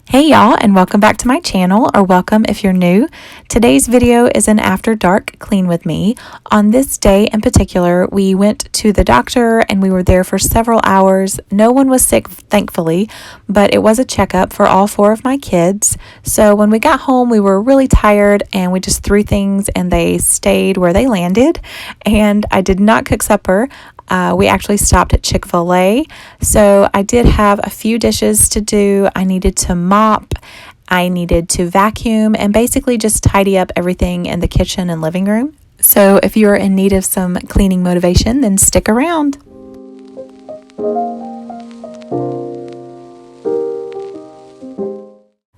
Hey y'all, and welcome back to my channel, or welcome if you're new. Today's video is an after dark clean with me. On this day in particular, we went to the doctor and we were there for several hours. No one was sick, thankfully, but it was a checkup for all four of my kids. So when we got home, we were really tired and we just threw things and they stayed where they landed. And I did not cook supper. We actually stopped at Chick-fil-A, so I did have a few dishes to do. I needed to mop, I needed to vacuum, and basically just tidy up everything in the kitchen and living room. So if you're in need of some cleaning motivation, then stick around.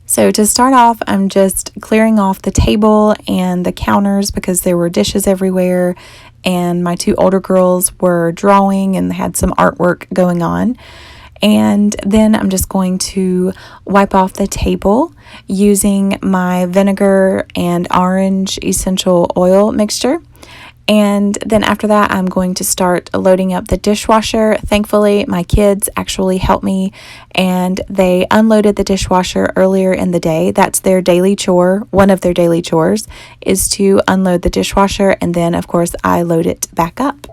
So to start off, I'm just clearing off the table and the counters because there were dishes everywhere, and my two older girls were drawing and had some artwork going on. And then I'm just going to wipe off the table using my vinegar and orange essential oil mixture. And then after that, I'm going to start loading up the dishwasher. Thankfully, my kids actually helped me and they unloaded the dishwasher earlier in the day. That's their daily chore. One of their daily chores is to unload the dishwasher, and then of course I load it back up.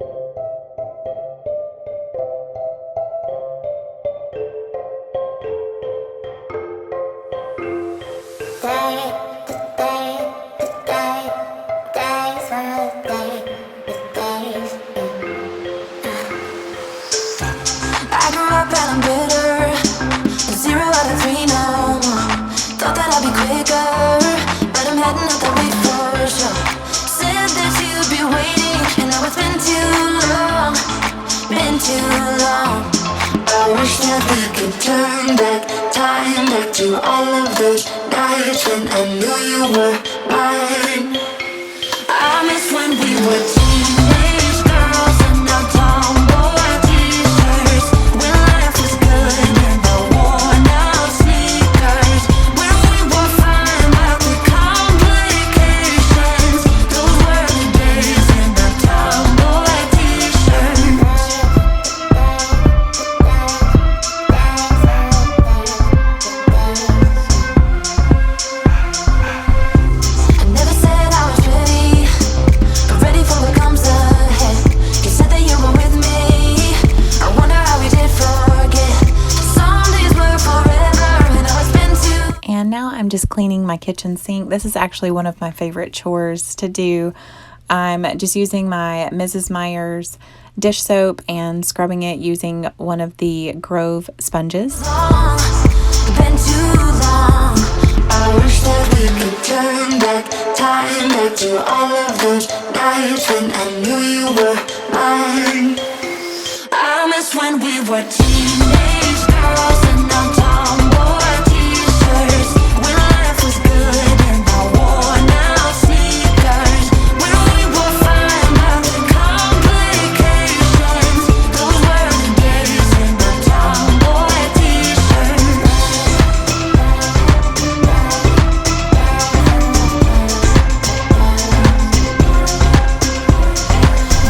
I wish that we could turn back time, back to all of those nights when I knew you were mine. I miss when we were teenage girls and our tomboy t-shirts, when life was good and the worn out sneakers, when we were fine but the complications. Those were the days in the tomboy t-shirts. And now I'm just cleaning my kitchen sink. This is actually one of my favorite chores to do. I'm just using my Mrs. Meyer's dish soap and scrubbing it using one of the Grove sponges. Been too long. I wish that we could turn back time, back to all of those nights when I knew you were mine. I miss when we were teenage girls and our tomboy t-shirts, when life was good and our worn out sneakers, when we were fine but the complications. Those were the days in the tomboy t-shirts.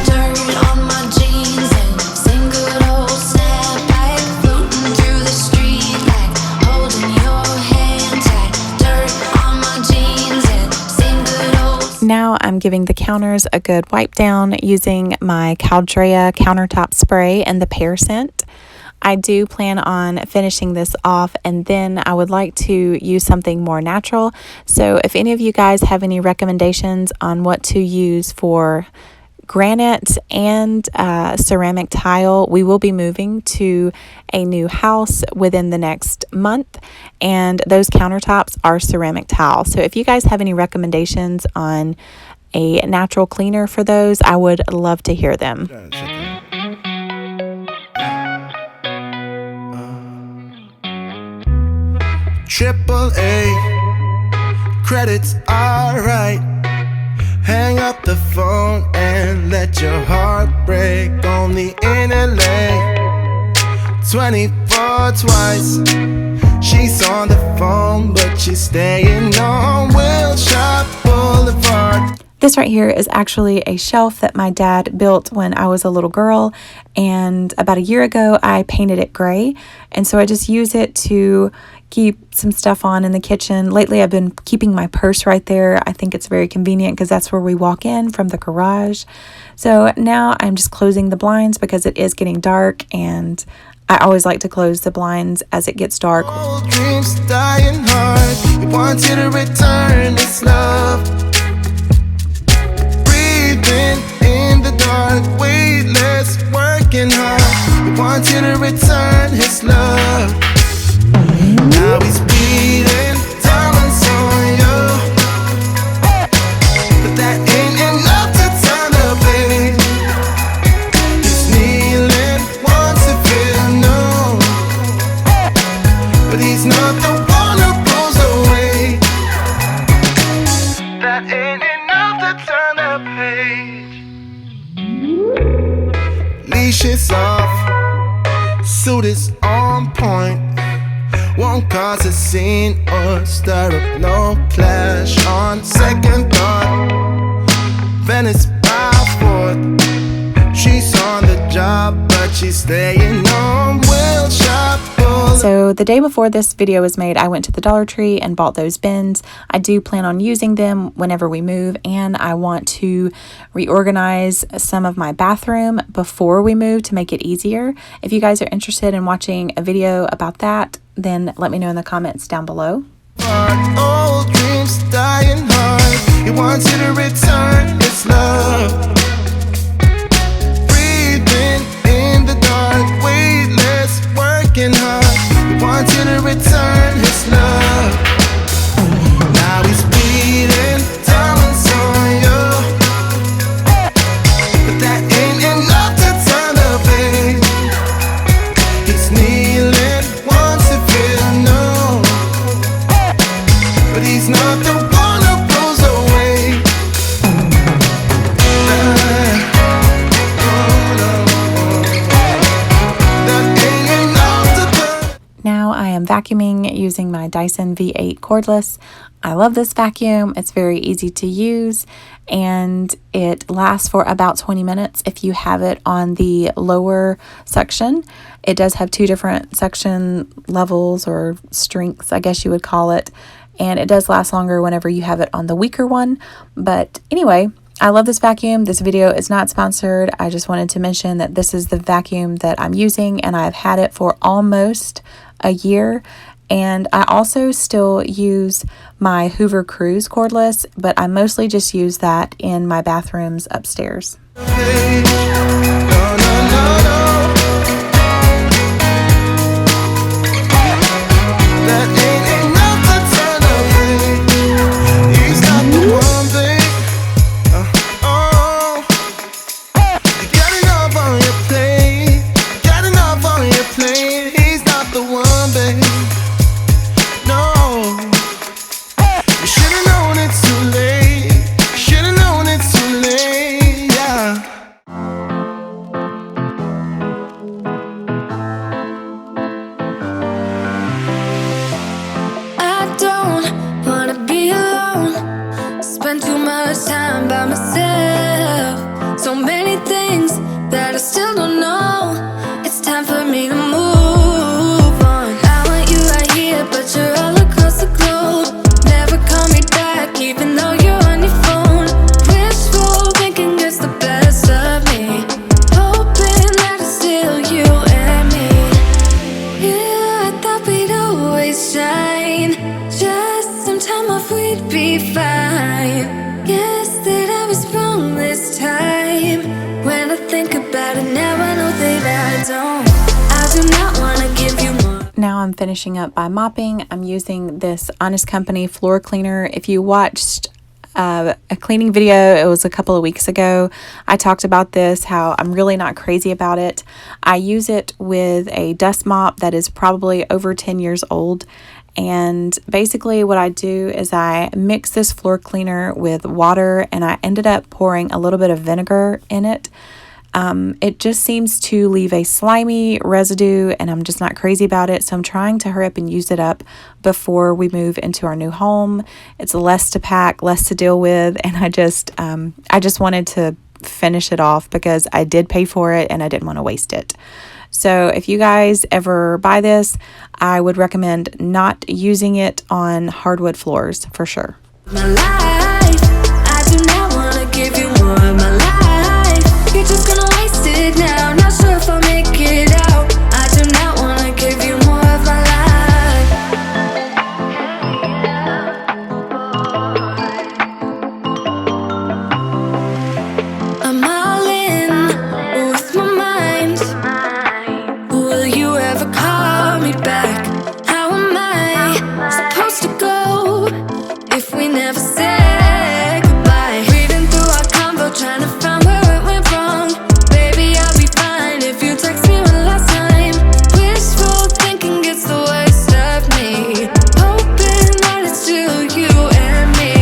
Dirt on my jeans and sing good old snapback, floating through the street like holding your hand tight. Dirt on my jeans and sing good old. Now I'm giving the counters a good wipe down using my Caldrea countertop spray and the pear scent. I do plan on finishing this off, and then I would like to use something more natural. So if any of you guys have any recommendations on what to use for granite and ceramic tile, we will be moving to a new house within the next month, and those countertops are ceramic tile. So if you guys have any recommendations on a natural cleaner for those, I would love to hear them. Triple A, credits alright. Hang up the phone and let your heart break. Only in LA, 24 twice. She's on the phone, but she's staying on Wilshire Boulevard. This right here is actually a shelf that my dad built when I was a little girl, and about a year ago I painted it gray, and so I just use it to keep some stuff on in the kitchen. Lately, I've been keeping my purse right there. I think it's very convenient because that's where we walk in from the garage. So now I'm just closing the blinds because it is getting dark, and I always like to close the blinds as it gets dark. Old dreams dying hard. We want you to return this love. Breathing in the dark, weightless, working hard. We want you to return his love. Now he's beating diamonds on you, but that ain't enough to turn the page. He's kneeling, wants to feel known, but he's not the one who pulls away. That ain't enough to turn the page. Leash is off, suit is on point. Won't cause a scene or stir up no clash. On second thought, Venice by fourth. She's on the job, but she's staying on Wilshire Boulevard. So the day before this video was made, I went to the Dollar Tree and bought those bins. I do plan on using them whenever we move, and I want to reorganize some of my bathroom before we move to make it easier. If you guys are interested in watching a video about that, then let me know in the comments down below. Old dreams dying hard. He wants you to return his love. Breathing in the dark, weightless, working hard. He wants you to return his love. Now he's beating diamonds on you, but that ain't enough to turn the page. He's kneeling, wants to feel known, but he's not the one who pulls away. That ain't enough to turn. Now I am vacuuming using my Dyson V8 cordless. I love this vacuum. It's very easy to use, and it lasts for about 20 minutes if you have it on the lower suction. It does have two different suction levels or strengths, I guess you would call it, and it does last longer whenever you have it on the weaker one. But anyway, I love this vacuum. This video is not sponsored. I just wanted to mention that this is the vacuum that I'm using, and I've had it for almost a year. And I also still use my Hoover Cruise cordless, but I mostly just use that in my bathrooms upstairs. No, no, no, no. That ain't enough to turn the page. He's not the one, babe. Oh, you got enough on your plate. Got enough on your plate. He's not the one, babe. No, you should've known it's too late. Should've known it's too late. Yeah. I don't wanna be alone. Spend too much time by myself. So many things that I still don't know. It's time for me to move on. I want you right here, but you're all across the globe. Never call me back, even though you're on your phone. Wishful thinking gets the best of me. Hoping that it's still you and me. Yeah, I thought we'd always shine. Just some time off, we'd be fine. Guess that I was wrong this time. When I think about it now, I know that I don't. I do not want to give you more. Now I'm finishing up by mopping. I'm using this Honest Company floor cleaner. If you watched a cleaning video, it was a couple of weeks ago, I talked about this, how I'm really not crazy about it. I use it with a dust mop that is probably over 10 years old. And basically what I do is I mix this floor cleaner with water, and I ended up pouring a little bit of vinegar in it. It just seems to leave a slimy residue, and I'm just not crazy about it. So I'm trying to hurry up and use it up before we move into our new home. It's less to pack, less to deal with, and I just wanted to finish it off because I did pay for it and I didn't want to waste it. So if you guys ever buy this, I would recommend not using it on hardwood floors for sure. My life, I do not wanna give you more of my life. You're just gonna waste it now. Not sure if I'll make it out. I do not wanna give you more of my life. I'm all in with my mind. Will you ever call me back? How am I supposed to go if we never say goodbye? Reading through our convo, trying to find where it went wrong. Baby, I'll be fine if you text me one last time. Wishful thinking gets the worst of me. Hoping that it's still you and me.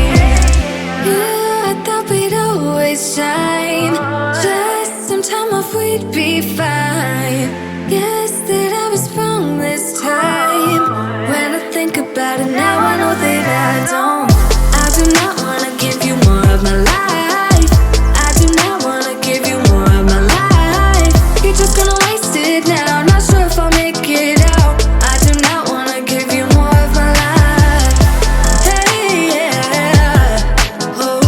Yeah, I thought we'd always shine. Just some time off, we'd be fine. Guess that I was wrong this time. When I think about it now, I know that I don't. I do not wanna give you more of my life. I do not wanna give you more of my life. You're just gonna waste it now. Not sure if I'll make it out. I do not wanna give you more of my life. Hey, yeah. Oh,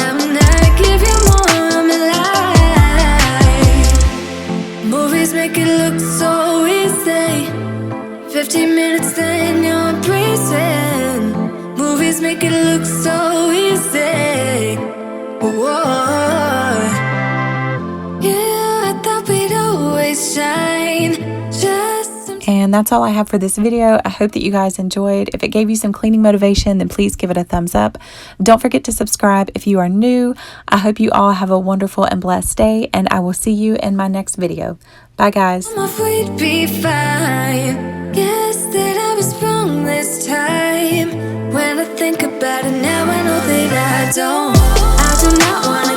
I'm not give you more of my life. Movies make it look so easy. 15 minutes then you're breezing. Movies make it look so easy. Whoa. Yeah, I thought we'd always shine. Just some And that's all I have for this video. I hope that you guys enjoyed. If it gave you some cleaning motivation, then please give it a thumbs up. Don't forget to subscribe if you are new. I hope you all have a wonderful and blessed day, and I will see you in my next video. Bye, guys. off, we'd be fine. Guess that I was wrong this time. When I think about it now, I know that I don't. I do not wanna